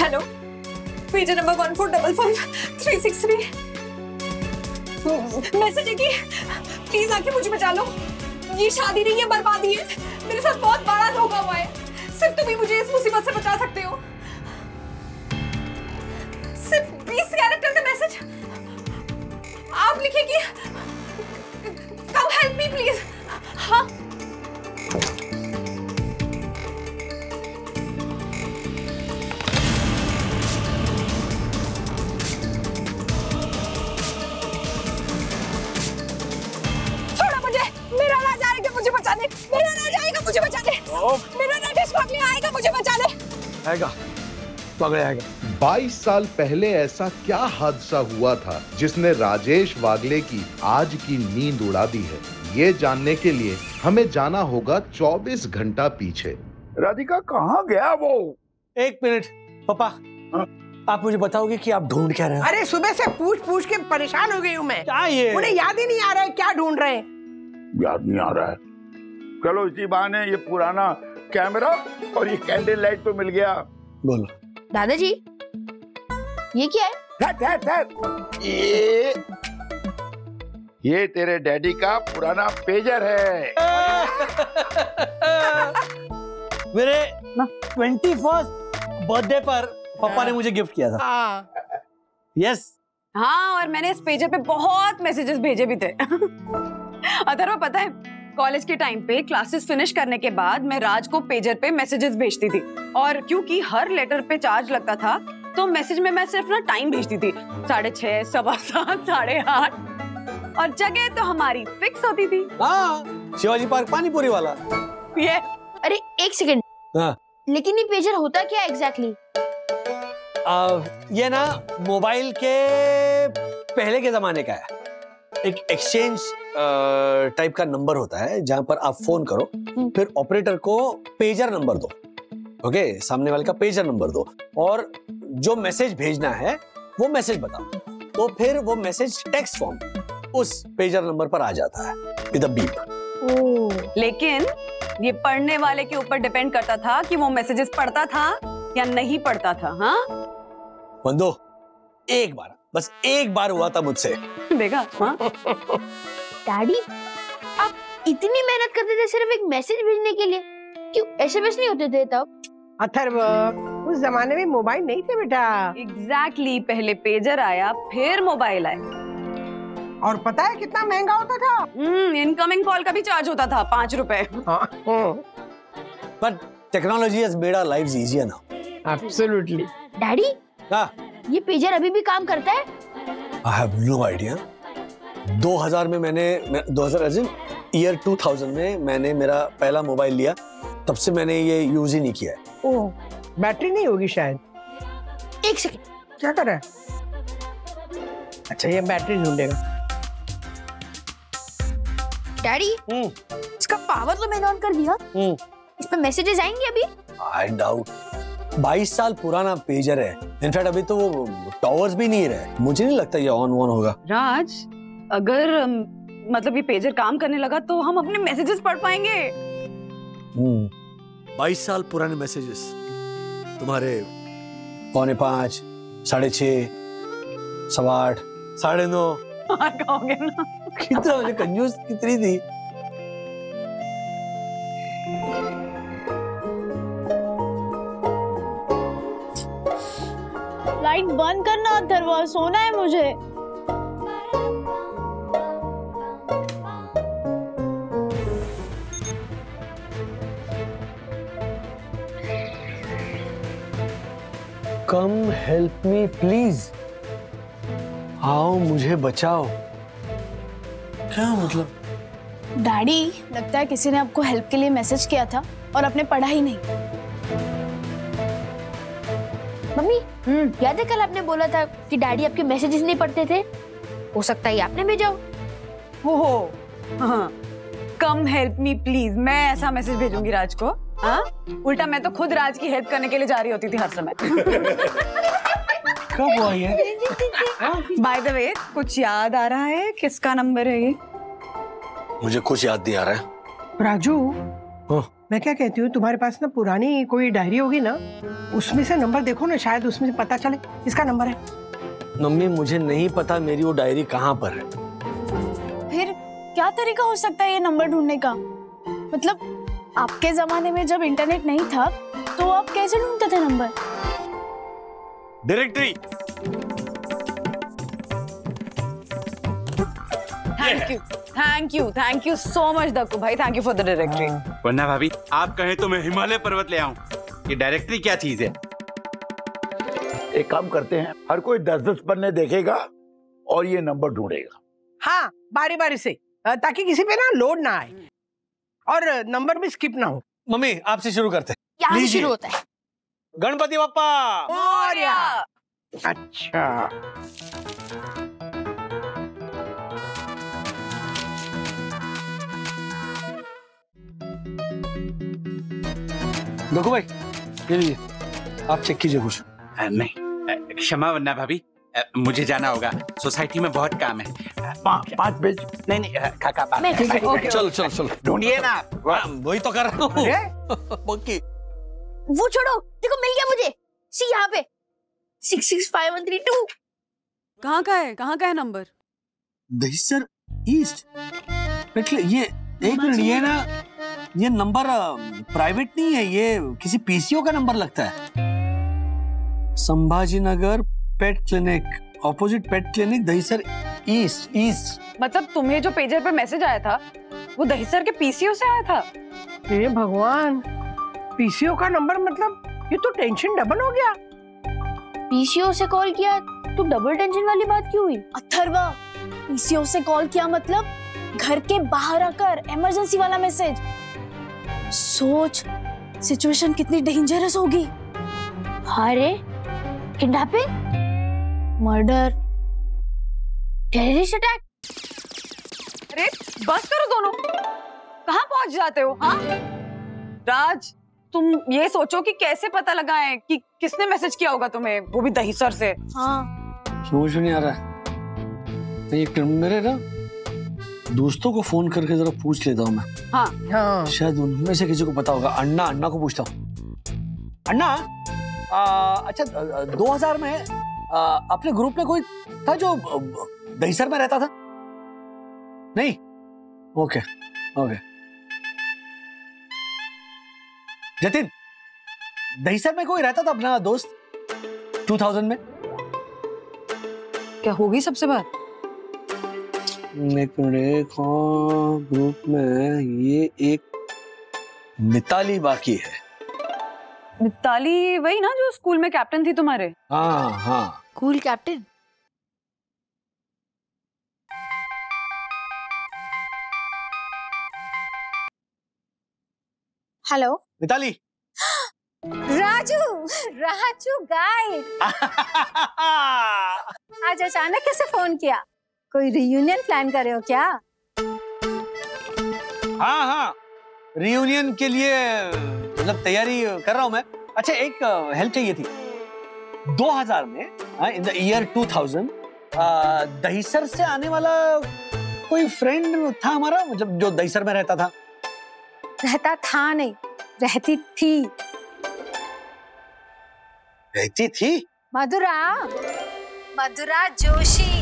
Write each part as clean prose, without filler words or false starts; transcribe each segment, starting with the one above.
Hello, page number 14555363। Message है कि please आके मुझे बचा लो। ये शादी नहीं है, बर्बादी है। मेरे साथ बहुत बड़ा धोखा हुआ है। सिर्फ तुम ही मुझे इस मुसीबत से बचा सकते हो। सिर्फ 20 कैरेक्टर का मैसेज। आप लिखिए कि कम हेल्प मी प्लीज। हाँ, मुझे बचाने, मेरा राज आएगा मुझे बचाने, मेरा राजेश वागले आएगा मुझे बचाने। आएगा, वागले आएगा। 22 साल पहले ऐसा क्या हादसा हुआ था जिसने राजेश वागले की आज की नींद उड़ा दी है? ये जानने के लिए हमें जाना होगा 24 घंटा पीछे। राधिका कहाँ गया वो? 1 मिनट पापा, आप मुझे बताओगे कि आप ढूंढ क्या रहे हैं? अरे सुबह से पूछ के परेशान हो गई हूँ मैं। क्या ये? उन्हें याद ही नहीं आ रहा है क्या ढूंढ रहे हैं। याद नहीं आ रहा है। चलो इसी बहाने ये पुराना कैमरा और ये कैंडल लाइट तो मिल गया। बोलो दादाजी, ये क्या है? ठहर। ये तेरे डैडी का पुराना पेजर है। मेरे 21st बर्थडे पर पापा ने मुझे गिफ्ट किया था। यस। हाँ, और मैंने इस पेजर पे बहुत मैसेजेस भेजे भी थे। अथर्व, पता है कॉलेज के टाइम पे क्लासेस फिनिश करने के बाद मैं राज को पेजर पे मैसेजेस भेजती थी, और क्योंकि हर लेटर पे चार्ज लगता था तो मैसेज में मैं सिर्फ ना टाइम भेजती थी, 6:30, 7:15, 8:30, और जगह तो हमारी फिक्स होती थी। हाँ, शिवाजी पार्क पानीपुरी वाला। ये अरे 1 सेकंड। हाँ। लेकिन ये पेजर होता क्या एग्जैक्टली? ये ना मोबाइल के पहले के जमाने का है। एक एक्सचेंज टाइप का नंबर होता है जहां पर आप फोन करो, फिर ऑपरेटर को पेजर नंबर दो। ओके, सामने वाले का पेजर नंबर दो और जो मैसेज भेजना है वो मैसेज बताओ, तो फिर वो मैसेज टेक्स्ट फॉर्म उस पेजर नंबर पर आ जाता है विद अ बीप। लेकिन ये पढ़ने वाले के ऊपर डिपेंड करता था कि वो मैसेजेस पढ़ता था या नहीं पढ़ता था। हाँ बंदो, एक बार, बस एक बार हुआ था मुझसे। देखा? हाँ? डैडी, आप इतनी मेहनत करते थे सिर्फ एक मैसेज भेजने के लिए, क्यों एसएमएस नहीं होते थे तब? अथर्व, उस जमाने में मोबाइल नहीं थे बेटा। एग्जैक्टली, पहले पेजर आया फिर मोबाइल आया। और पता है कितना महंगा होता था? इनकमिंग कॉल का भी चार्ज होता था 5 रुपए। But technology has made our lives easier now. Absolutely. Daddy, हाँ, ये पेजर अभी भी काम करता है? I have no idea. 2000 में मैंने 2000 में मैंने मेरा पहला मोबाइल लिया, तब से मैंने ये यूज ही नहीं किया है। ओह, बैटरी नहीं होगी शायद। 1 सेकंड। क्या कर रहा है? अच्छा, ये बैटरी ढूंढेगा। डैडी, इसका पावर तो मैंने ऑन कर दिया। इस पे मैसेजेस आएंगे अभी? I doubt. 22 साल पुराना पेजर है। इनफैक्ट अभी तो वो टावर्स भी नहीं रहे। मुझे नहीं लगता ये ऑन होगा। राज, अगर मतलब ये पेजर काम करने लगा तो हम अपने मैसेजेस पढ़ पाएंगे। 22 साल पुराने मैसेजेस तुम्हारे 4:45, 6:30, 8:15, 9:30। हाँ, कहोगे ना। कितना मुझे कंजूस कितनी थी। लाइट बंद करना अथर्व, सोना है मुझे। कम हेल्प मी प्लीज, आओ मुझे बचाओ। क्या मतलब? डैडी, लगता है किसी ने आपको हेल्प के लिए मैसेज किया था और आपने पढ़ा ही नहीं। मम्मी, याद है कल आपने बोला था कि डैडी आपके मैसेजेस नहीं पढ़ते थे? हो सकता है आपने भेजा हो। हाँ, कम हेल्प मी प्लीज, मैं ऐसा मैसेज भेजूंगी राज को? हाँ, उल्टा मैं तो खुद राज की हेल्प करने के लिए जा रही होती थी हर समय। कब हुआ ये? बाय द वे, कुछ याद आ रहा है किसका नंबर है ये? मुझे कुछ याद नहीं आ रहा है। राजू, मैं क्या कहती हूँ, तुम्हारे पास ना पुरानी कोई डायरी होगी ना, उसमें से नंबर देखो ना, शायद उसमें से पता चले किसका नंबर है। मम्मी मुझे नहीं पता मेरी वो डायरी कहाँ पर है। फिर क्या तरीका हो सकता है ये नंबर ढूंढने का? मतलब आपके जमाने में जब इंटरनेट नहीं था तो आप कैसे ढूंढते थे number? Directory. Thank you so much Dakku भाई, thank you for the directory. वरना भाभी आप कहें तो मैं हिमालय पर्वत ले आऊं। ये डायरेक्टरी क्या चीज है? एक काम करते हैं, हर कोई 10-10 पन्ने देखेगा और ये नंबर ढूंढेगा। हाँ, बारी बारी से, ताकि किसी पे ना लोड ना आए और नंबर भी स्किप ना हो। मम्मी आपसे शुरू करते हैं। यहाँ से शुरू होता है। गणपति बप्पा मोरया। अच्छा, देखो भाई, ये लीजिए, आप चेक कीजिए कुछ। नहीं क्षमा वरना भाभी, मुझे जाना होगा, सोसाइटी में बहुत काम है। 5 पेज। नहीं काका चलो ढूंढिए ना। वही तो कर रहा हूँ। वो छोड़ो, देखो मिल गया मुझे। सी यहाँ पे 665132। कहाँ का है नंबर? दहिसर ईस्ट। ये एक मिनट, ये ना, ये नंबर प्राइवेट नहीं है, ये किसी पीसीओ का नंबर लगता है। Sambhaji Nagar pet clinic, opposite pet clinic, Dahisar east. मतलब तुम्हें जो पेजर पे मैसेज आया था वो दहिसर के पीसीओ से आया था? हे भगवान, पीसीओ का नंबर, मतलब ये तो टेंशन डबल हो गया। पीसीओ से कॉल किया तो डबल टेंशन वाली बात क्यों हुई? अथर्वा, पीसीओ से कॉल किया मतलब घर के बाहर आकर इमरजेंसी वाला मैसेज। सोच, सिचुएशन कितनी डेंजरस होगी। अरे किडनैपिंग, मर्डर, टेररिस्ट अटैक। अरे बस करो दोनों, कहाँ पहुंच जाते हो? हाँ राज, तुम ये सोचो कि कैसे पता लगाएं कि किसने मैसेज किया होगा तुम्हें, वो भी दहिसर से। हाँ, समझ नहीं आ रहा। मेरे ना दोस्तों को फोन करके जरा पूछ लेता हूँ मैं। हाँ, शायद उनमें से किसी को पता होगा। अन्ना को पूछता हूँ। अन्ना, अच्छा 2000 में अपने ग्रुप में कोई था जो दहिसर में रहता था? नहीं? ओके। जतिन, दहिसर में कोई रहता था अपना दोस्त 2000 में? क्या होगी सबसे बात? एक मिनट, ग्रुप में ये एक मिताली बाकी है। मिताली वही ना जो स्कूल में कैप्टन थी तुम्हारे? हाँ। Cool captain. Hello Mitali. Raju guide. आज अचानक कैसे फोन किया? कोई रियूनियन प्लान कर रहे हो क्या? हाँ, रियूनियन के लिए मतलब तैयारी कर रहा हूं मैं। अच्छा, एक हेल्प चाहिए थी। 2000 में, इन द ईयर 2000, दहिसर से आने वाला कोई फ्रेंड था हमारा, मतलब जो दहिसर में रहता था। रहता था नहीं, रहती थी। रहती थी? मधुरा जोशी।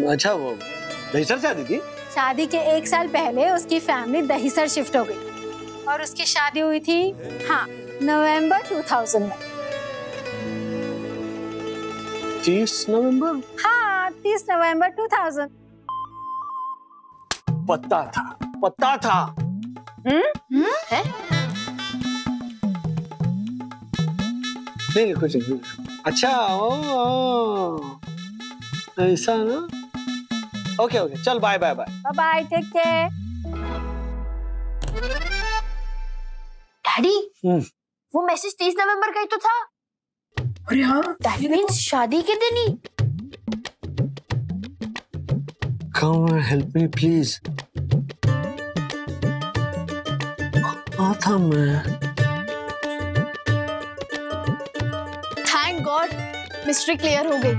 अच्छा, वो दहिसर से आती थी? शादी के 1 साल पहले उसकी फैमिली दहिसर शिफ्ट हो गई और उसकी शादी हुई थी, हाँ, नवंबर 2000 में। 30 नवंबर? हाँ, 30 नवंबर 2000। पता था। है? नहीं, कुछ नहीं। अच्छा, ऐसा ना? ओके, चल bye. Bye, take care. Daddy, वो मैसेज 30 नवंबर का ही तो था। अरे हाँ, दैट मींस शादी के दिन ही। Come and help me please। कहाँ था मैं? थैंक गॉड मिस्ट्री क्लियर हो गई।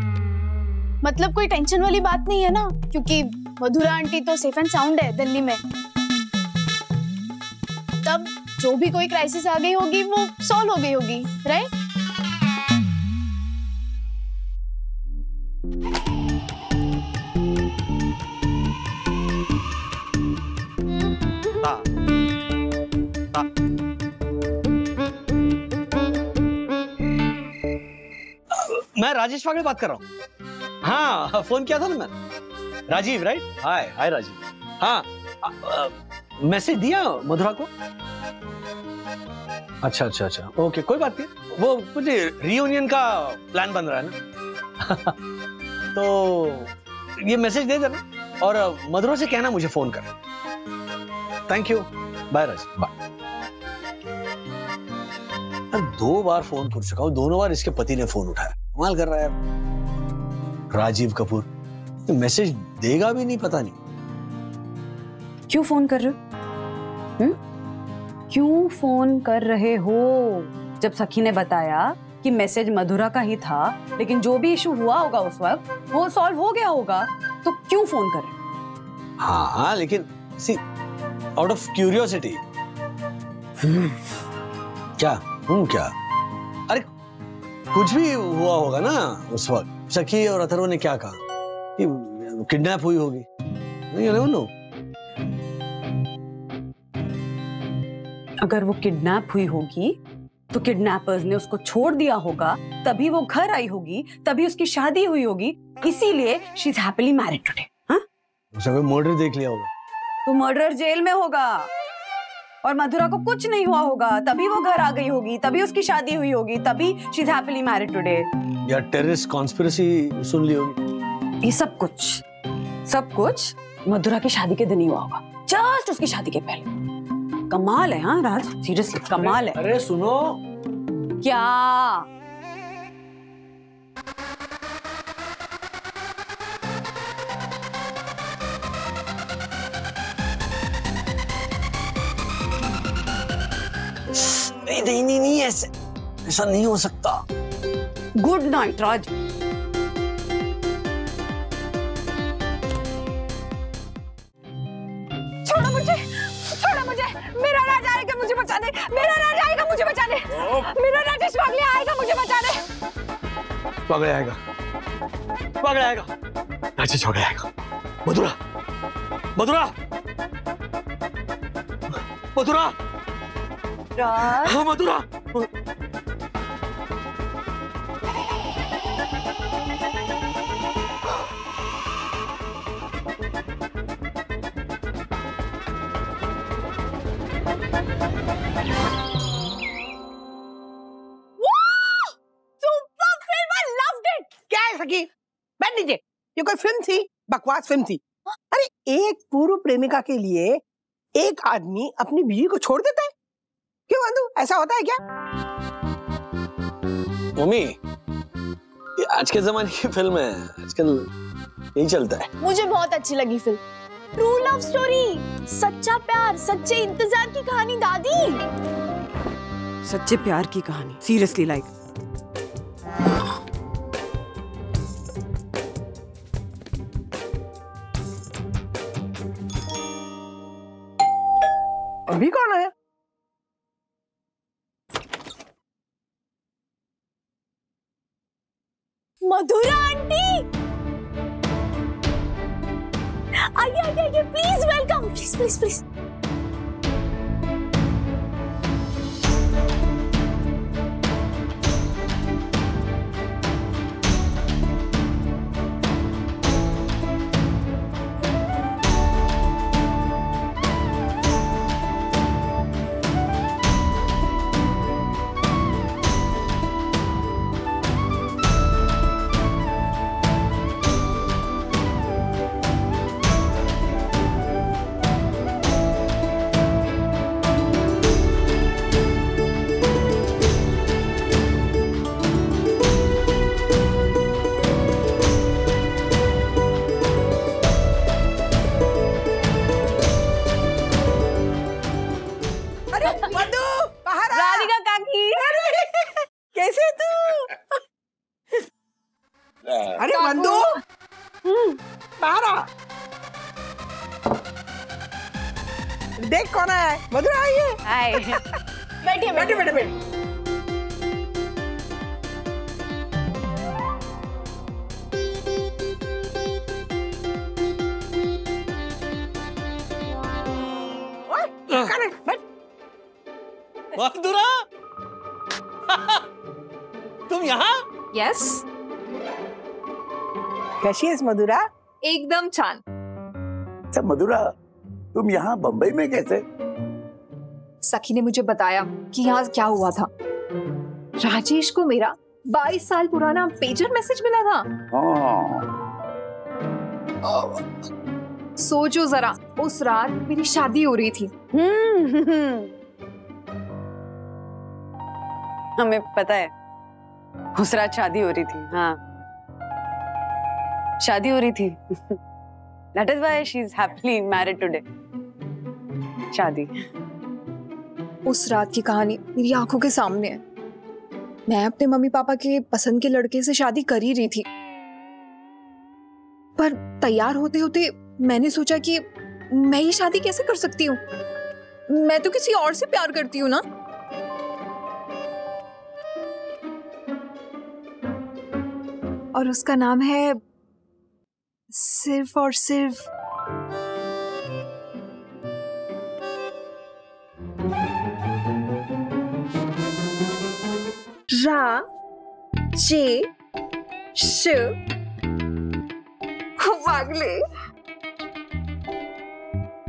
मतलब कोई टेंशन वाली बात नहीं है ना, क्योंकि मधुरा आंटी तो सेफ एंड साउंड है दिल्ली में। तब जो भी कोई क्राइसिस आ गई होगी वो सॉल्व हो गई होगी, राइट? मैं राजेश वागले बात कर रहा हूँ। हाँ, फोन किया था ना मैंने। राजीव, राइट? हाय हाय राजीव। हाँ, मैसेज दिया मधुरा को? अच्छा अच्छा अच्छा, ओके, कोई बात नहीं। वो कुछ रियूनियन का प्लान बन रहा है ना। तो ये मैसेज दे देना और मधुरा से कहना मुझे फोन कर। Thank you, bye Rajiv, bye. 2 बार फोन कर चुका हूँ, दोनों बार इसके पति ने फोन उठाया। कमाल कर रहा है राजीव कपूर, मैसेज देगा भी नहीं, पता नहीं क्यों फोन कर रहे हो? क्यों फोन कर रहे हो? जब सखी ने बताया कि मैसेज मधुरा का ही था, लेकिन जो भी इशू हुआ होगा उस वक्त वो सॉल्व हो गया होगा, तो क्यों फोन कर रहे हो? हाँ, लेकिन सी आउट ऑफ क्यूरियोसिटी। क्या क्या? अरे कुछ भी हुआ होगा ना उस वक्त। सखी और अथर्व ने क्या कहा कि किडनैप हुई होगी। नहीं, नो। अगर वो किडनैप हुई होगी तो किडनैपर्स ने उसको छोड़ दिया होगा, तभी वो घर आई होगी, तभी उसकी शादी हुई होगी, इसीलिए she is happily married today. हाँ, उसे कोई मर्डर देख लिया होगा तो मर्डरर जेल में होगा और मधुरा को कुछ नहीं हुआ होगा, तभी वो घर आ गई होगी, तभी उसकी शादी हुई होगी, तभी she is happily married today. या टेररिस्ट कॉन्स्पिरेसी सुन ली होगी। ये सब कुछ मधुरा की शादी के दिन ही हुआ होगा, जस्ट उसकी शादी के पहले। कमाल है। हाँ राज, सीरियसली कमाल है। अरे सुनो, क्या? नहीं, ऐसा नहीं हो सकता। गुड नाइट राज। छोड़ो मुझे, मेरा राज आएगा मुझे बचा दे, मेरा राज आएगा मुझे बचा दे, मेरा राजेश वागले आएगा मुझे बचा दे। वागले आएगा, राजेश वागले आएगा। मधुरा, हाँ मधुरा। बैठ लीजिए। ये कोई फिल्म थी? बकवास फिल्म थी। अरे एक पूर्व प्रेमिका के लिए एक आदमी अपनी बीवी को छोड़ देता है? क्यों बंधु, ऐसा होता है क्या? मम्मी, ये आज के जमाने की फिल्म है, आजकल यही चलता है। मुझे बहुत अच्छी लगी फिल्म। ट्रू लव स्टोरी, सच्चा प्यार, सच्चे इंतजार की कहानी। दादी, सच्चे प्यार की कहानी, सीरियसली लाइक। अभी कौन है? मधुरा आंटी, आइए, प्लीज वेलकम, प्लीज। बाहर आ। देख कौन आया है। मधुरा आइए। हाय। बैठिए बैठे बैठे बैठे। मधुरा तुम यहाँ? यस, कैसी है मधुरा? एकदम छान। अच्छा मधुरा, तुम यहाँ बंबई में कैसे? सखी ने मुझे बताया कि यहाँ क्या हुआ था। राजेश को मेरा 22 साल पुराना पेजर मैसेज मिला था। सोचो जरा, उस रात मेरी शादी हो रही थी। हमें पता है उस रात शादी हो रही थी। हाँ, शादी हो रही थी। That is why she is happily married today. शादी। उस रात की कहानी मेरी आंखों के सामने है। मैं अपने मम्मी पापा के पसंद के लड़के से शादी कर ही रही थी, पर तैयार होते होते मैंने सोचा कि मैं ये शादी कैसे कर सकती हूँ। मैं तो किसी और से प्यार करती हूँ ना। और उसका नाम है सिर्फ और सिर्फ राजेश वागले।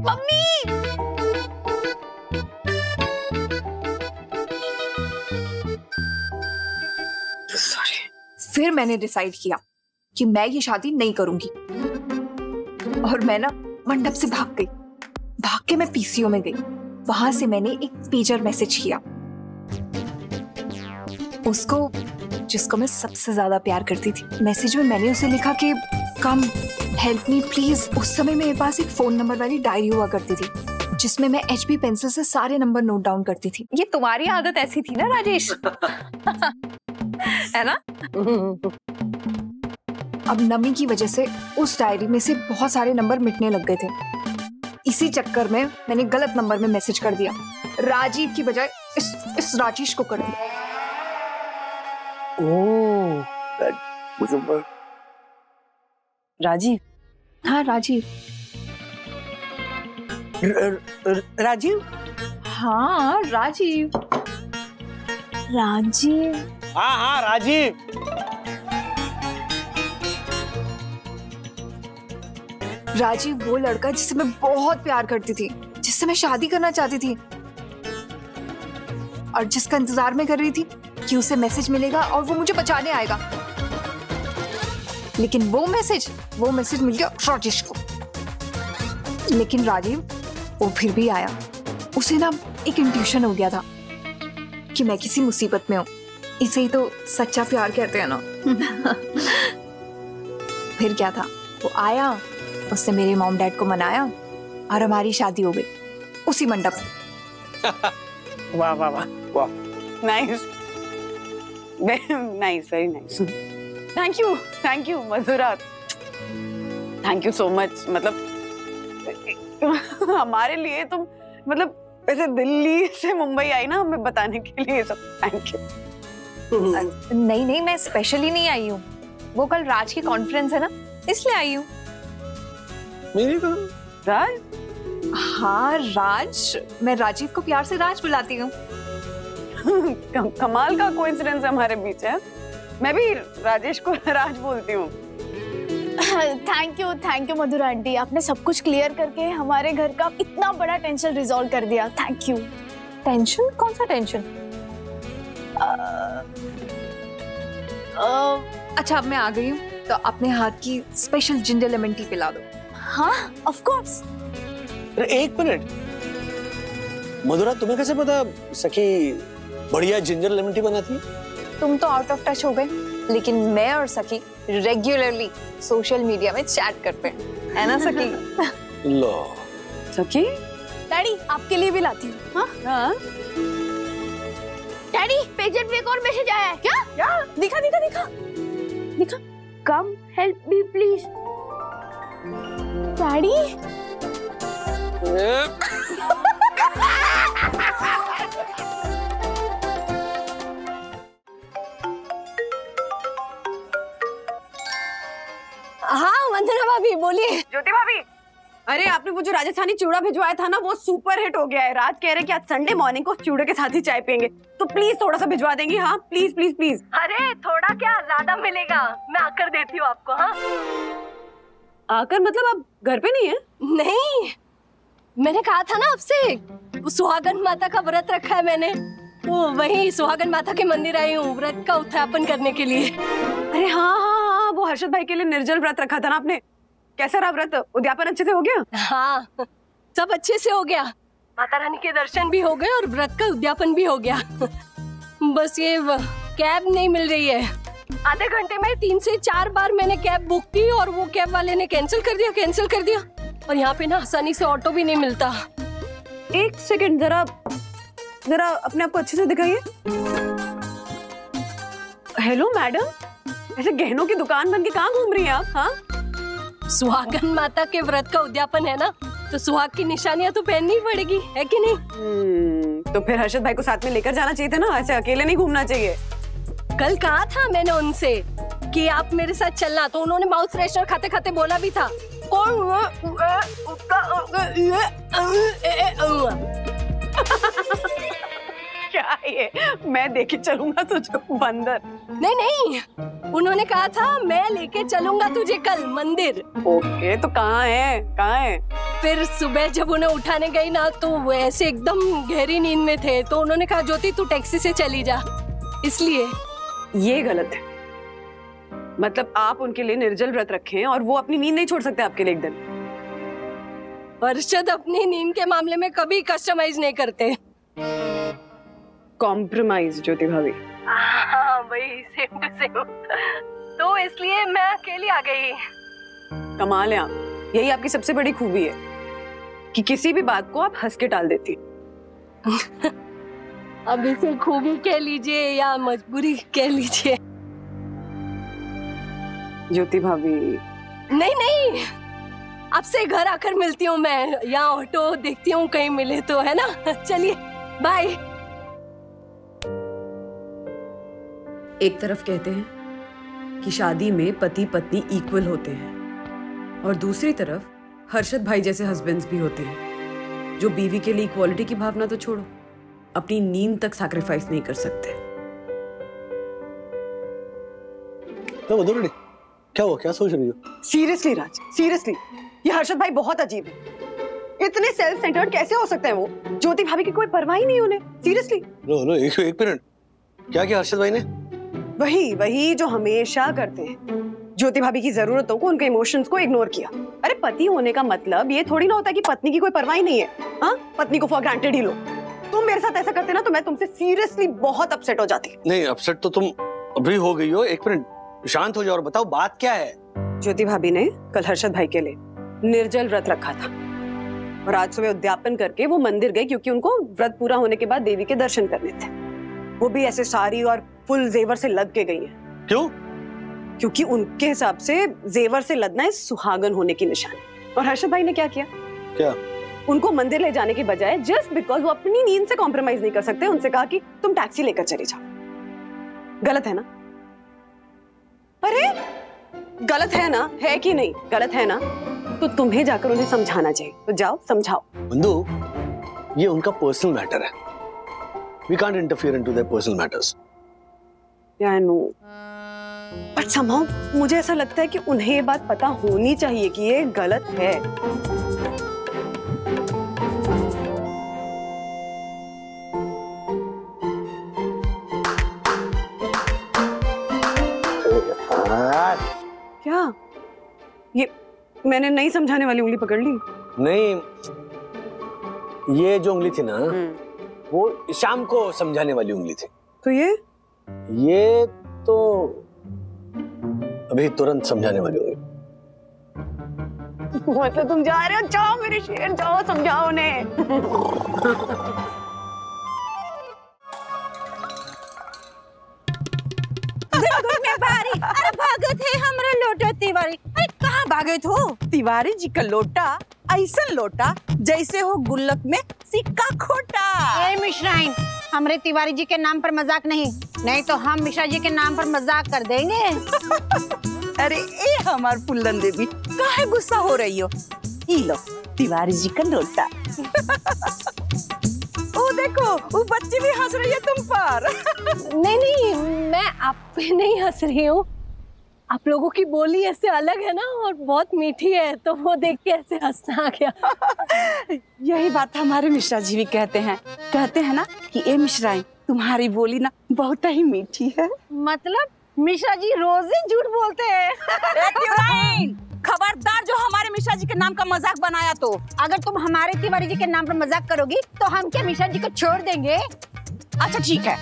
मम्मी। फिर मैंने डिसाइड किया कि मैं ये शादी नहीं करूंगी, और मैं ना मंडप से भाग गई। भाग के मैं पीसीओ में गई। वहां से मैंने एक पेजर मैसेज किया उसको, जिसको मैं सबसे ज्यादा प्यार करती थी। मैसेज में मैंने उसे लिखा कि कम हेल्प मी प्लीज। उस समय मेरे पास एक फोन नंबर वाली डायरी हुआ करती थी, जिसमें मैं HB पेंसिल से सारे नंबर नोट डाउन करती थी। ये तुम्हारी आदत ऐसी थी ना राजेश? है ना? अब नमी की वजह से उस डायरी में से बहुत सारे नंबर मिटने लग गए थे। इसी चक्कर में मैंने गलत नंबर में मैसेज कर दिया। राजीव की बजाय इस राजेश को कर दिया। ओह, राजीव? हाँ राजीव। राजीव? हाँ राजीव। राजीव? हाँ हाँ राजीव। राजीव वो लड़का जिससे मैं बहुत प्यार करती थी, जिससे मैं शादी करना चाहती थी, और जिसका इंतजार मैं कर रही थी कि उसे मैसेज मिलेगा और वो मुझे बचाने आएगा। लेकिन वो मैसेज मिल गया राजेश को। लेकिन राजीव वो फिर भी आया। उसे ना एक इंट्यूशन हो गया था कि मैं किसी मुसीबत में हूं। इसे ही तो सच्चा प्यार कहते हैं ना। फिर क्या था, वो आया, उसने मेरे मॉम डैड को मनाया और हमारी शादी हो गई उसी मंडप में। वाह वाह वाह वाह, nice, nice, very nice. Thank you Mathura, thank you so much. मतलब हमारे लिए तुम मतलब ऐसे दिल्ली से मुंबई आई ना हमें बताने के लिए सब। Thank you. नहीं, मैं स्पेशली नहीं आई हूँ। वो कल राज की कॉन्फ्रेंस है ना, इसलिए आई हूँ। राज? हाँ राज, मैं राजीव को प्यार से राज बुलाती हूँ। कमाल का कोइंसिडेंस हमारे बीच है। मैं भी राजेश को राज बोलती हूँ। थैंक यू मधुरा आंटी, आपने सब कुछ क्लियर करके हमारे घर का इतना बड़ा टेंशन रिजॉल्व कर दिया। Thank you. टेंशन? कौन सा टेंशन? अच्छा अब मैं आ गई हूँ तो अपने हाथ की स्पेशल जिंजर लेमन टी पिला दो। हाँ ऑफ कोर्स। एक मिनट मधुरा, तुम्हें कैसे पता सखी बढ़िया जिंजर लेमन टी बनाती है? तुम तो आउट ऑफ टच हो गए, लेकिन मैं और सखी रेगुलरली सोशल मीडिया में चैट करते हैं, है ना सखी? लो सखी, डैडी आपके लिए भी लाती हूँ। हाँ डैडी, पेजेंट में एक और मैसेज आया है। क्या? दिखा। कम हेल्प मी प्लीज। डैडी हाँ वंदना भाभी बोलिए। ज्योति भाभी, अरे आपने वो जो राजस्थानी चूड़ा भिजवाया था ना, वो सुपर हिट हो गया है। राज कह रहे कि आज संडे मॉर्निंग को चूड़े के साथ ही चाय पियेंगे, तो प्लीज थोड़ा सा भिजवा देंगी? हाँ प्लीज प्लीज प्लीज। अरे थोड़ा क्या, ज्यादा मिलेगा, मैं आकर देती हूँ आपको। हाँ आकर मतलब आप घर पे नहीं है? नहीं, मैंने कहा था ना आपसे, सुहागन माता का व्रत रखा है मैंने, वो वही सुहागन माता के मंदिर आई हूँ व्रत का उत्थापन करने के लिए। अरे हाँ हाँ हाँ, वो हर्षद भाई के लिए निर्जल व्रत रखा था ना आपने। कैसा रहा व्रत? उद्यापन अच्छे से हो गया? हाँ सब अच्छे से हो गया, माता रानी के दर्शन भी हो गए और व्रत का उद्यापन भी हो गया। बस ये कैब नहीं मिल रही है। आधे घंटे में 3 से 4 बार मैंने कैब बुक की और वो कैब वाले ने कैंसिल कर दिया। और यहाँ पे ना आसानी से ऑटो भी नहीं मिलता। एक सेकंड, जरा अपने आप को अच्छे से दिखाइए। हेलो मैडम, ऐसे गहनों की दुकान बन के कहाँ घूम रही हैं आप? हाँ सुहागन माता के व्रत का उद्यापन है ना, तो सुहाग की निशानियां तो पहननी पड़ेगी, है कि नहीं? तो फिर हर्षद भाई को साथ में लेकर जाना चाहिए था ना, ऐसे अकेले नहीं घूमना चाहिए। कल कहा था मैंने उनसे कि आप मेरे साथ चलना, तो उन्होंने माउथ फ्रेशनर खाते खाते बोला भी था, कौन क्या ये, मैं देखे चलूंगा तुझे बंदर? नहीं, उन्होंने कहा था मैं लेके चलूंगा तुझे कल मंदिर। ओके, तो कहाँ है? फिर सुबह जब उन्हें उठाने गई ना, तो वो ऐसे एकदम गहरी नींद में थे, तो उन्होंने कहा ज्योति तू टैक्सी से चली जा। इसलिए ये गलत है। मतलब आप उनके लिए निर्जल व्रत रखें और वो अपनी नींद नहीं छोड़ सकते आपके लिए एक दिन। हर्षद अपनी नींद के मामले में कभी कस्टमाइज नहीं करते। कॉम्प्रोमाइज ज्योति भाभी। हाँ वही, सेम टू सेम। तो इसलिए मैं अकेली आ गई। कमाल है आप, यही आपकी सबसे बड़ी खूबी है कि किसी भी बात को आप हंस के टाल देती। अब इसे खूबी कह लीजिए या मजबूरी कह लीजिए। ज्योति भाभी नहीं, आपसे घर आकर मिलती हूँ मैं, यहाँ ऑटो देखती हूँ कहीं मिले तो, है ना? चलिए बाय। एक तरफ कहते हैं कि शादी में पति पत्नी इक्वल होते हैं, और दूसरी तरफ हर्षद भाई जैसे हस्बैंड्स भी होते हैं जो बीवी के लिए इक्वालिटी की भावना तो छोड़ो, अपनी नींद तक सैक्रिफाइस नहीं कर सकते। तो बदल क्या हुआ, क्या सोच रही हो? सीरियसली राज, सीरियसली ये हर्षद भाई बहुत अजीब है। इतने सेल्फ सेंटर्ड कैसे हो सकते हैं वो? ज्योति भाभी की कोई परवाह ही नहीं उन्हें, सीरियसली। लो एक मिनट, क्या किया हर्षद भाई ने? वही जो हमेशा करते हैं, ज्योति भाभी की जरूरतों को, उनके इमोशंस को इग्नोर किया। अरे पति होने का मतलब ये थोड़ी ना होता कि पत्नी की कोई परवाह ही नहीं है। हाँ, पत्नी को फॉर ग्रांटेड ही लो। तुम मेरे साथ ऐसा करते ना तो मैं तुमसे सीरियसली बहुत अपसेट हो जाती। नहीं, अपसेट तो तुम अभी हो गई हो। एक मिनट शांत हो जाओ और बताओ बात क्या है। ज्योति भाभी ने कल हर्षद भाई के लिए निर्जल व्रत रखा था और आज सुबह उद्यापन करके वो मंदिर गए, क्योंकि उनको व्रत पूरा होने के बाद देवी के दर्शन करने थे। वो भी ऐसे साड़ी और फुल जेवर से लद के गई है। क्यों? क्योंकि उनके हिसाब से जेवर से लदना है सुहागन होने की निशानी। और हर्षद भाई ने क्या किया? क्या? उनको मंदिर ले जाने के बजाय जस्ट बिकॉज वो अपनी नींद से कॉम्प्रोमाइज नहीं कर सकते, उनसे कहा कि तुम टैक्सी लेकर चले जाओ। गलत है ना? अरे गलत है ना, है कि नहीं? गलत है ना? तो तुम्हें जाकर उन्हें समझाना चाहिए, तो जाओ समझाओ। बंधु, ये उनका पर्सनल मैटर है। We can't interfere into their personal matters. Yeah, I know. But somehow मुझे ऐसा लगता है कि उन्हें ये बात पता होनी चाहिए कि ये गलत है। क्या? ये मैंने नहीं समझाने वाली उंगली पकड़ ली? नहीं, ये जो उंगली थी ना, वो शाम को समझाने वाली उंगली थी। तो ये तो अभी तुरंत समझाने वाली उंगली। मतलब तुम जा रहे हो? जाओ मेरे शेर, जाओ समझाओ उन्हें। अरे भागो थे हमरा लोटा तिवारी। अरे कहाँ आ गए हो? तिवारी जी का लोटा ऐसा लोटा जैसे हो गुल्लक में सिक्का खोटा। ए मिश्राइन, हमरे तिवारी जी के नाम पर मजाक नहीं तो हम मिश्रा जी के नाम पर मजाक कर देंगे। अरे ए हमार फुल्लन देवी, काहे गुस्सा हो रही हो? ई लो तिवारी जी का लोटा। ओ देखो, वो बच्ची भी हंस रही है तुम पर। नहीं, मैं आप पे नहीं हंस रही हूँ। आप लोगों की बोली ऐसे अलग है ना और बहुत मीठी है, तो वो देख के ऐसे हंसना आ गया। यही बात हमारे मिश्रा जी भी कहते हैं ना कि ए मिश्राइन, तुम्हारी बोली ना बहुत ही मीठी है। मतलब मिश्रा जी रोज ही झूठ बोलते हैं। खबरदार जो हमारे मिश्रा जी के नाम का मजाक बनाया तो। अगर तुम हमारे तिवारी जी के नाम पर मजाक करोगी तो हम क्या मिश्रा जी को छोड़ देंगे? अच्छा ठीक है,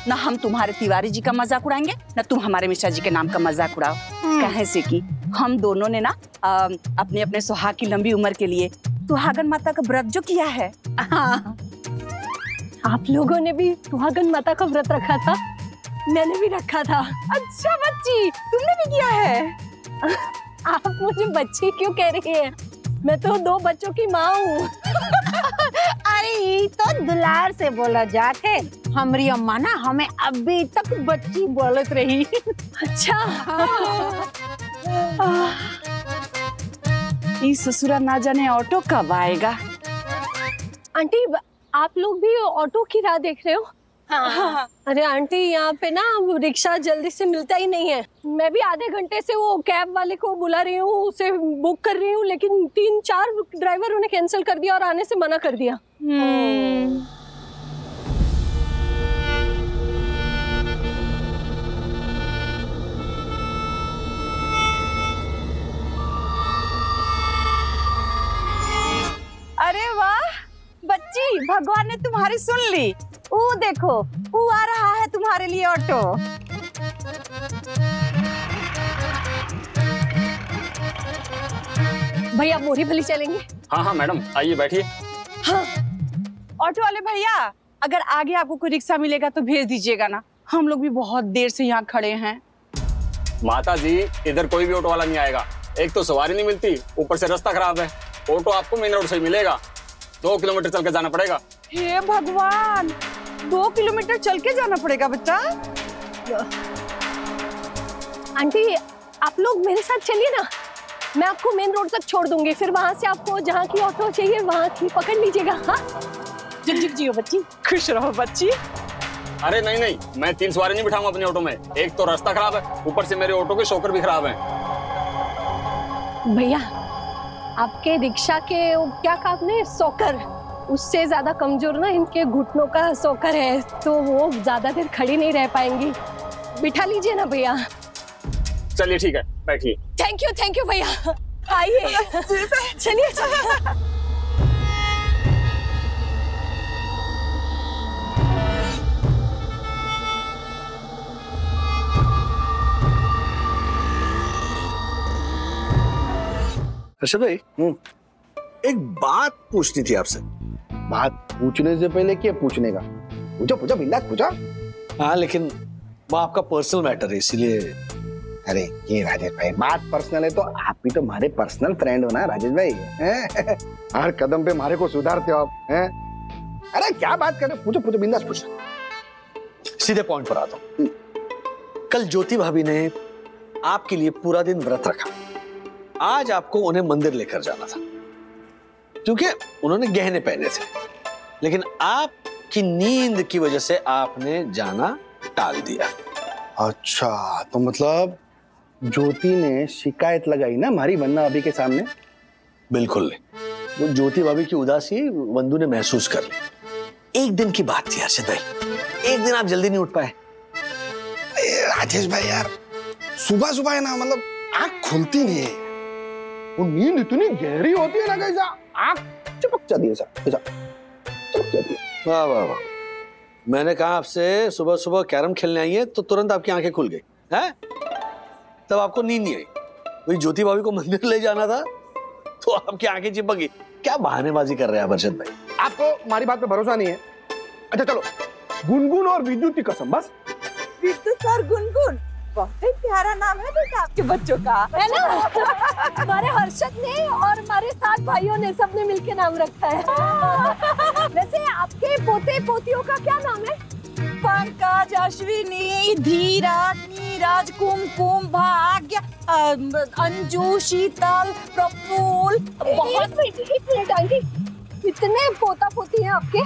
ना हम तुम्हारे तिवारी जी का मजाक उड़ाएंगे ना तुम हमारे मिश्रा जी के नाम का मजाक उड़ाओ। कहे से कि हम दोनों ने ना अपने अपने सुहाग की लंबी उम्र के लिए सुहागन माता का व्रत जो किया है। हाँ, आप लोगों ने भी सुहागन माता का व्रत रखा था, मैंने भी रखा था। अच्छा बच्ची, तुमने भी किया है? आप मुझे बच्ची क्यों कह रही हैं? मैं तो 2 बच्चों की माँ हूँ। अरे ये तो दुलार से बोला जाते। हमारी अम्मा ना हमें अभी तक बच्ची बोलत रही। अच्छा। ये ससुरा ना जाने ऑटो कब आएगा। आंटी, आप लोग भी ऑटो की राह देख रहे हो? हाँ। अरे आंटी, यहाँ पे ना रिक्शा जल्दी से मिलता ही नहीं है। मैं भी आधे घंटे से वो कैब वाले को बुला रही हूँ, उसे बुक कर रही हूँ, लेकिन 3-4 ड्राइवर ने कैंसिल कर दिया और आने से मना कर दिया। अरे वाह बच्ची, भगवान ने तुम्हारी सुन ली। वो देखो, वो आ रहा है तुम्हारे लिए ऑटो। भैया मोरी भली चलेंगे? हाँ मैडम, आइए बैठिए। हाँ। ऑटो वाले भैया, अगर आगे आपको कोई रिक्शा मिलेगा तो भेज दीजिएगा ना, हम लोग भी बहुत देर से यहाँ खड़े हैं। माता जी, इधर कोई भी ऑटो वाला नहीं आएगा। एक तो सवारी नहीं मिलती, ऊपर से रास्ता खराब है। ऑटो आपको मेन रोड से ही मिलेगा, 2 किलोमीटर चल के जाना पड़ेगा। हे भगवान, 2 किलोमीटर चल के जाना पड़ेगा बच्चा? आंटी, आप लोग मेरे साथ चलिए ना, मैं आपको मेन रोड तक छोड़ दूंगी, फिर वहाँ से आपको जहाँ की ऑटो चाहिए वहाँ की पकड़ लीजिएगा। हाँ, जियो बच्ची, खुश रहो बच्ची। अरे नहीं, मैं 3 सवारी नहीं बिठाऊंगा अपने ऑटो में। एक तो रास्ता खराब है, ऊपर से मेरे ऑटो के शॉकर भी खराब हैं। भैया, आपके रिक्शा के क्या कहा आपने, शॉकर, उससे ज्यादा कमजोर ना इनके घुटनों का शॉकर है, तो वो ज्यादा देर खड़ी नहीं रह पाएंगी। बिठा लीजिए ना भैया। चलिए ठीक है, बैठिए। थैंक यू भैया। आइए, चलिए। अर्षद भाई, एक बात पूछनी थी आपसे। बात पूछने से पहले क्या पूछने का? पूछो बिंदास पूछो। हाँ, लेकिन वो आपका पर्सनल मैटर है, इसीलिए। अरे ये राजेश भाई, बात पर्सनल है तो आप भी तो हमारे पर्सनल फ्रेंड हो ना राजेश भाई। हर कदम पे हमारे को सुधारते हो आप हैं? अरे क्या बात कर रहे हो? पूछो बिंदास पूछो। सीधे पॉइंट पर आता हूँ। कल ज्योति भाभी ने आपके लिए पूरा दिन व्रत रखा। आज आपको उन्हें मंदिर लेकर जाना था क्योंकि उन्होंने गहने पहने थे, लेकिन आपकी नींद की वजह से आपने जाना टाल दिया। अच्छा, तो मतलब ज्योति ने शिकायत लगाई ना हमारी वंदना भाभी के सामने? बिल्कुल नहीं। वो ज्योति भाभी की उदासी वंदू ने महसूस कर ली। एक दिन की बात थी अर्षद भाई, एक दिन आप जल्दी नहीं उठ पाए। राजेश भाई यार, सुबह है ना, मतलब आंख खुलती नहीं है। वो नींद इतनी गहरी होती है ना, कैसा आंख चिपक जाती है, चिपक जाती है। वाह। मैंने कहा आपसे सुबह कैरम खेलने आई है तो तुरंत आपकी आंखें खुल गई हैं? तब आपको नींद नहीं आई। वही ज्योति भाभी को मंदिर ले जाना था तो आपकी आंखें चिपक गई। क्या बहानेबाजी कर रहे हैं अर्षद भाई? आपको हमारी बात पे भरोसा नहीं है? अच्छा चलो, गुनगुन और विद्युत की कसम, बस। विद्युत और गुनगुन? बहुत ही प्यारा नाम है बेटा आपके बच्चों का, है ना? हमारे हर्षद ने और हमारे 7 भाइयों ने सबने मिलके नाम रखा है। वैसे आपके पोते पोतियों का क्या नाम है? पंकज, अश्विनी, धीरज, नीरज, कुमकुम, भाग्य, अंजू, शीतल, प्रफुल्ल। बहुत एक मिनट आंटी, कितने पोता पोती हैं आपके?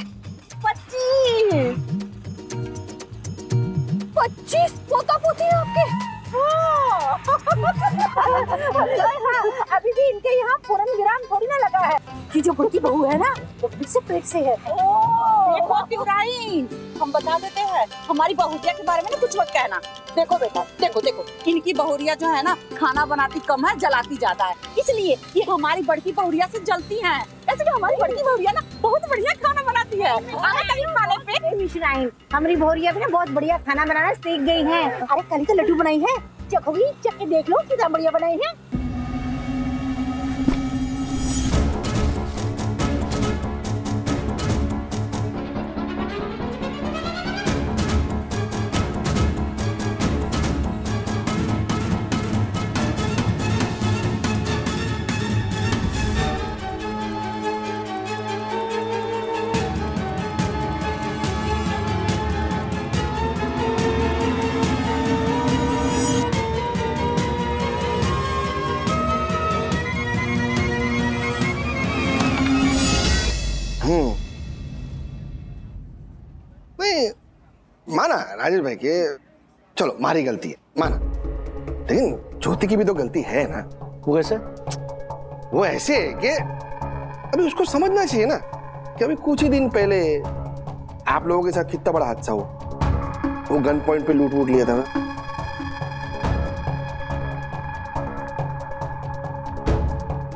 25 पोता पोती हैं आपके? अभी भी इनके यहाँ पूरन विराम थोड़ी ना लगा है कि जो बड़ी बहू है ना वो फिर से पेट से है। देखो तिवराई, हम बता देते हैं हमारी बहुरिया के बारे में ना कुछ मत कहना। देखो बेटा, देखो देखो इनकी बहुरिया जो है ना खाना बनाती कम है, जलाती ज्यादा है, इसलिए ये हमारी बड़की बहुरिया से जलती हैं। ऐसे कि हमारी बड़की बहुरिया ना बहुत बढ़िया खाना बनाती है। खाने पे मिश्राइन, हमारी बहुरिया भी ना बहुत बढ़िया खाना बनाना सीख गई है। अरे कल ही तो लड्डू बनाई है, चखोगी, चख के देख लो कितना बढ़िया बनाई है। माना राजेश भाई के, चलो हमारी गलती है माना, लेकिन ज्योति की भी तो गलती है ना। वो कैसे? वो ऐसे है कि अभी उसको समझना चाहिए ना कि अभी कुछ ही दिन पहले आप लोगों के साथ कितना बड़ा हादसा हुआ, वो गन पॉइंट पे लूट लिया था ना।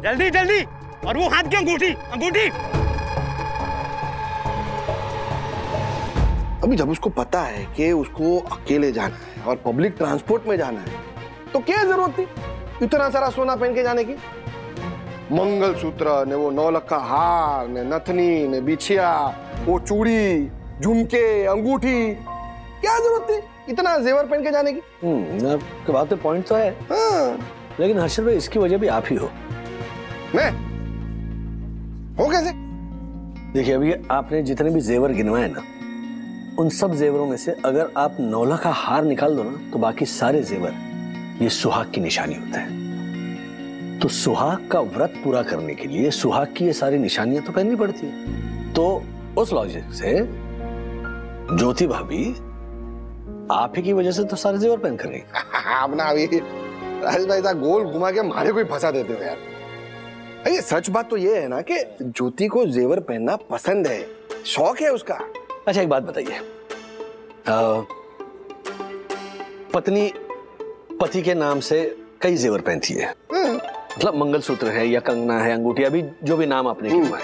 जल्दी जल्दी, और वो हाथ की अंगूठी अंगूठी। अभी जब उसको पता है कि उसको अकेले जाना है और पब्लिक ट्रांसपोर्ट में जाना है, तो क्या जरूरत थी इतना सारा सोना पहन के जाने की? मंगलसूत्र ने, वो 9 लाख का हार ने, नथनी ने, बिछिया, वो चूड़ी, झुमके, अंगूठी, क्या जरूरत थी इतना जेवर पहन के जाने की? आपकी बात में पॉइंट तो है। हाँ। लेकिन हर्षद भाई इसकी वजह भी आप ही हो। मैं? हो कैसे? देखिए अभी आपने जितने भी जेवर गिनवाए ना, उन सब जेवरों में से अगर आप 9 लाख का हार निकाल दो ना, तो बाकी सारे जेवर ये सुहाग की निशानी होता है। तो सुहाग का व्रत पूरा करने के लिए सुहाग की ये सारी निशानियां तो पहननी पड़ती है। तो उस लॉजिक से ज्योति भाभी आप ही की वजह से तो सारे जेवर पहन कर गई। आप ना अभी राजेश भाई साहब गोल घुमा के मारे कोई फंसा देते हो यार। ये सच बात तो ये है ना कि ज्योति को जेवर पहनना पसंद है, शौक है उसका। अच्छा एक बात बताइए, पत्नी पति के नाम से कई जेवर पहनती है, मतलब मंगलसूत्र है या कंगना है, अंगूठी, अभी जो भी नाम आपने गिनवाए,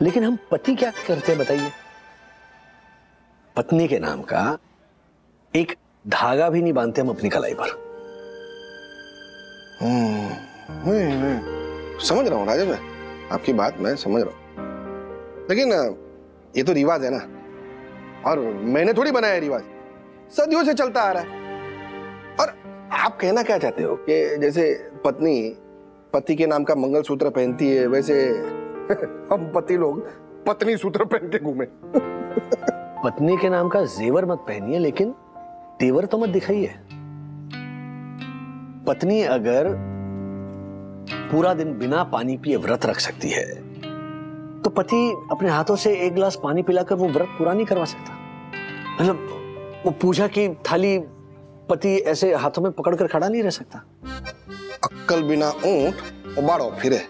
लेकिन हम पति क्या करते हैं बताइए? पत्नी के नाम का एक धागा भी नहीं बांधते हम अपनी कलाई पर। समझ रहा हूँ राजेश भाई, आपकी बात मैं समझ रहा हूँ, लेकिन ये तो रिवाज है ना, और मैंने थोड़ी बनाया रिवाज, सदियों से चलता आ रहा है। और आप कहना क्या चाहते हो कि जैसे पत्नी पति के नाम का मंगलसूत्र पहनती है, वैसे हम पति लोग पत्नी सूत्र पहन के घूमे? पत्नी के नाम का जेवर मत पहनिए, लेकिन तेवर तो मत दिखाइए। पत्नी अगर पूरा दिन बिना पानी पिए व्रत रख सकती है, तो पति अपने हाथों से 1 गिलास पानी पिलाकर वो व्रत पूरा नहीं करवा सकता। मतलब वो पूजा की थाली पति ऐसे हाथों में पकड़कर खड़ा नहीं रह सकता। अक्कल बिना ऊंट उबाड़ो फिरे।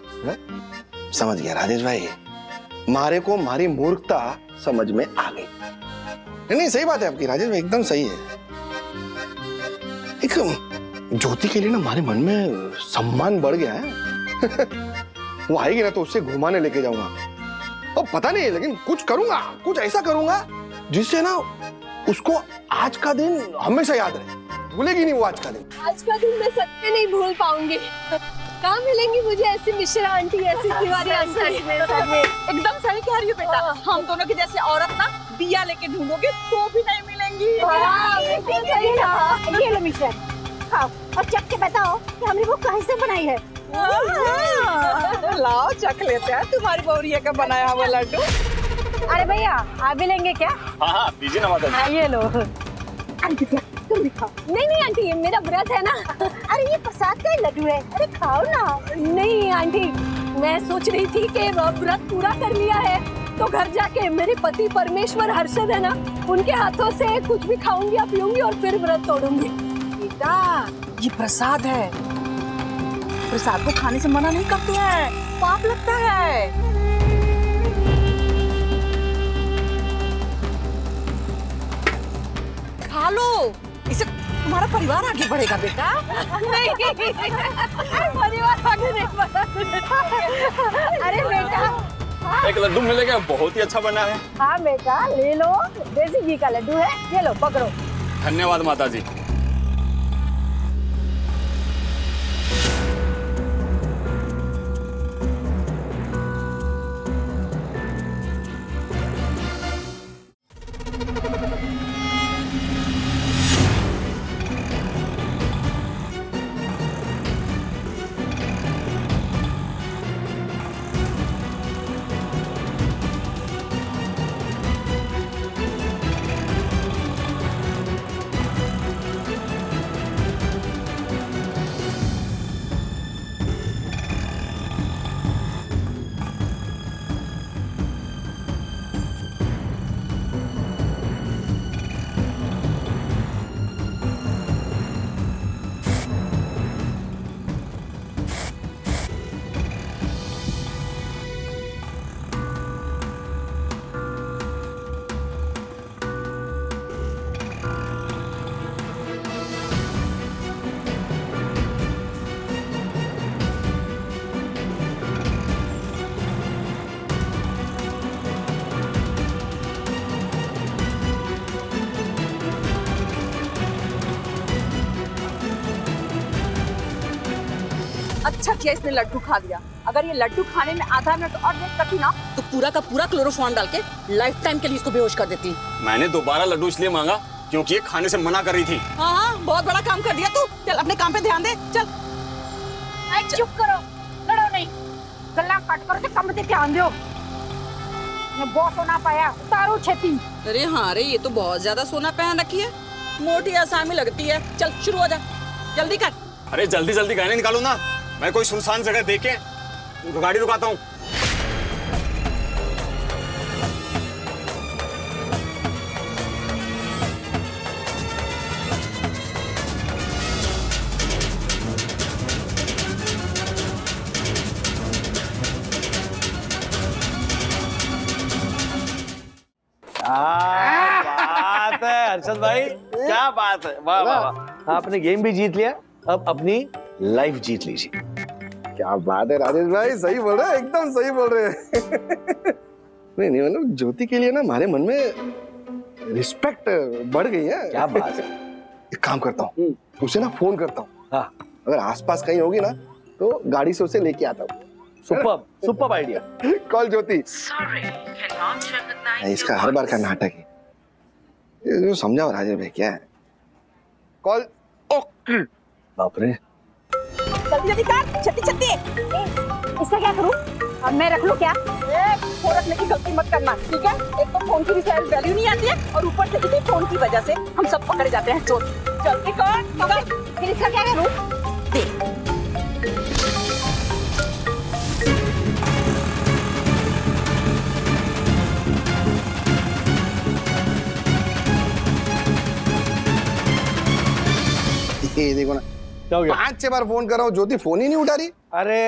समझ गया राजेश भाई, मारे को मारी मूर्खता समझ में आ गई। नहीं सही बात है आपकी राजेश भाई, एकदम सही है। एक ज्योति के लिए ना हमारे मन में सम्मान बढ़ गया है। वो आएगी ना तो उससे घुमाने लेके जाऊंगा, और पता नहीं लेकिन कुछ करूंगा, कुछ ऐसा करूंगा जिससे ना उसको आज का दिन हमेशा याद रहे, भूलेगी नहीं वो आज का दिन। आज का दिन मैं सच में नहीं भूल पाऊंगी। कहाँ मिलेंगी मुझे ऐसी मिश्रा आंटी, ऐसी तिवारी आंटी? एकदम सही कह रही हो बेटा, हम दोनों की जैसी औरत ना दिया लेके ढूंढोगे तो भी नहीं मिलेंगी। ये लो मिश्रा, खाओ और चख के बताओ कि हमने वो कैसे बनाई है। लाओ चख लेते हैं तुम्हारी बौरिया का बनाया हुआ लड्डू। अरे भैया आप भी लेंगे क्या? हाँ दीजिए ना माता जी। हाँ ये लो। आंटी तुम भी खाओ। नहीं आंटी, मेरा व्रत है ना। अरे ये प्रसाद का ही लड्डू है, अरे खाओ ना। नहीं आंटी, मैं सोच रही थी कि व्रत पूरा कर लिया है तो घर जाके मेरे पति परमेश्वर हर्षद है ना, उनके हाथों से कुछ भी खाऊंगी और पीऊंगी और फिर व्रत तोड़ूंगी। बेटा ये प्रसाद है, प्रसाद को खाने से मना नहीं करते हैं, पाप लगता है। खा लो, इसे तुम्हारा परिवार आगे बढ़ेगा बेटा। नहीं परिवार आगे नहीं बढ़ा। अरे बेटा एक लड्डू मिलेगा, बहुत ही अच्छा बना है। हाँ बेटा ले लो, देसी घी का लड्डू है, ये लो पकड़ो। धन्यवाद माता जी। अच्छा किया इसने लड्डू खा लिया, अगर ये लड्डू खाने में आधा मिनट और लेट करती ना तो पूरा का पूरा क्लोरोफॉर्म डाल के लाइफ टाइम के लिए इसको बेहोश कर देती। मैंने दोबारा लड्डू इसलिए मांगा क्योंकि ये खाने से मना कर रही थी। हाँ बहुत बड़ा काम कर दिया तू, चल अपने काम पे ध्यान दे। चल चुप करो, लड़ो नहीं, गला काट कर काम पे ध्यान दो। मैं बहुत सोना पाया, उतारो छेती। अरे हाँ रे, ये तो बहुत ज्यादा सोना पहन रखी है, मोटी आसामी लगती है। चल शुरू हो जा, जल्दी कर। अरे जल्दी जल्दी गहने निकालो ना, मैं कोई सुनसान जगह देखे गाड़ी रुकाता हूँ। बात है हर्षद भाई, क्या बात है, वाह वाह वाह। आपने गेम भी जीत लिया, अब अपनी लाइफ जीत लीजिए। क्या बात है राजेश भाई, सही बोल रहे हैं, एकदम सही बोल रहे हैं। नहीं नहीं मतलब ज्योति के लिए ना हमारे मन में रिस्पेक्ट बढ़ गई है। क्या बात है। एक काम करता हूँ, उसे ना फोन करता हूँ। हाँ अगर आसपास कहीं होगी ना तो गाड़ी से उसे लेके आता हूँ। Superb idea. कॉल ज्योति। इसका हर बार का नाटक है, ये समझाओ राजेश भाई क्या है। कॉल। ओके बाप रे, जल्दी जल्दी कर, छत्ती छत्ती। इसका क्या करूं? अब मैं रख लूं क्या? फोन रखने की गलती मत करना, ठीक है? एक तो फोन की वैल्यू नहीं आती है और ऊपर से इसी फोन की वजह से हम सब पकड़े जाते हैं चोर। जल्दी कर। फिर इसका क्या करूं? दे। ये देखो ना, 5-6 बार फोन कर रहा हूँ, ज्योति फोन ही नहीं उठा रही। अरे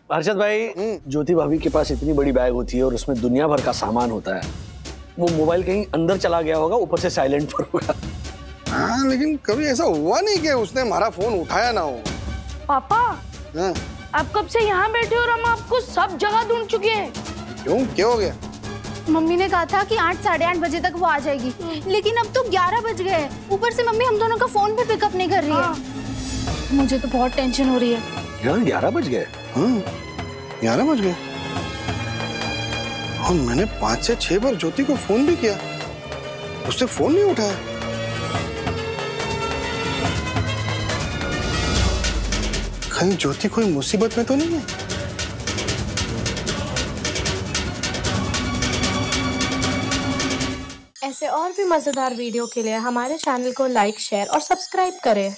हर्षद भाई, ज्योति भाभी के पास इतनी बड़ी बैग होती है और उसमें दुनिया भर का सामान होता है, वो मोबाइल कहीं अंदर चला गया होगा, ऊपर से साइलेंट पर होगा। हाँ लेकिन कभी ऐसा हुआ नहीं कि उसने हमारा फोन उठाया ना हो। पापा हाँ? आप कब से यहाँ बैठे और हम आपको सब जगह ढूंढ चुके हैं। क्यों, क्या हो गया? मम्मी ने कहा था कि 8-8:30 बजे तक वो आ जाएगी, लेकिन अब तो 11 बज गए। ऊपर से मम्मी हम दोनों का फोन भी पिकअप नहीं कर रही है। मुझे तो बहुत टेंशन हो रही है। यार 11 बज गए। 11 बज गए। और मैंने 5 से 6 बार ज्योति को फोन भी किया, उसने फोन नहीं उठाया। कहीं ज्योति कोई मुसीबत में तो नहीं है? ऐसे और भी मजेदार वीडियो के लिए हमारे चैनल को लाइक, शेयर और सब्सक्राइब करें।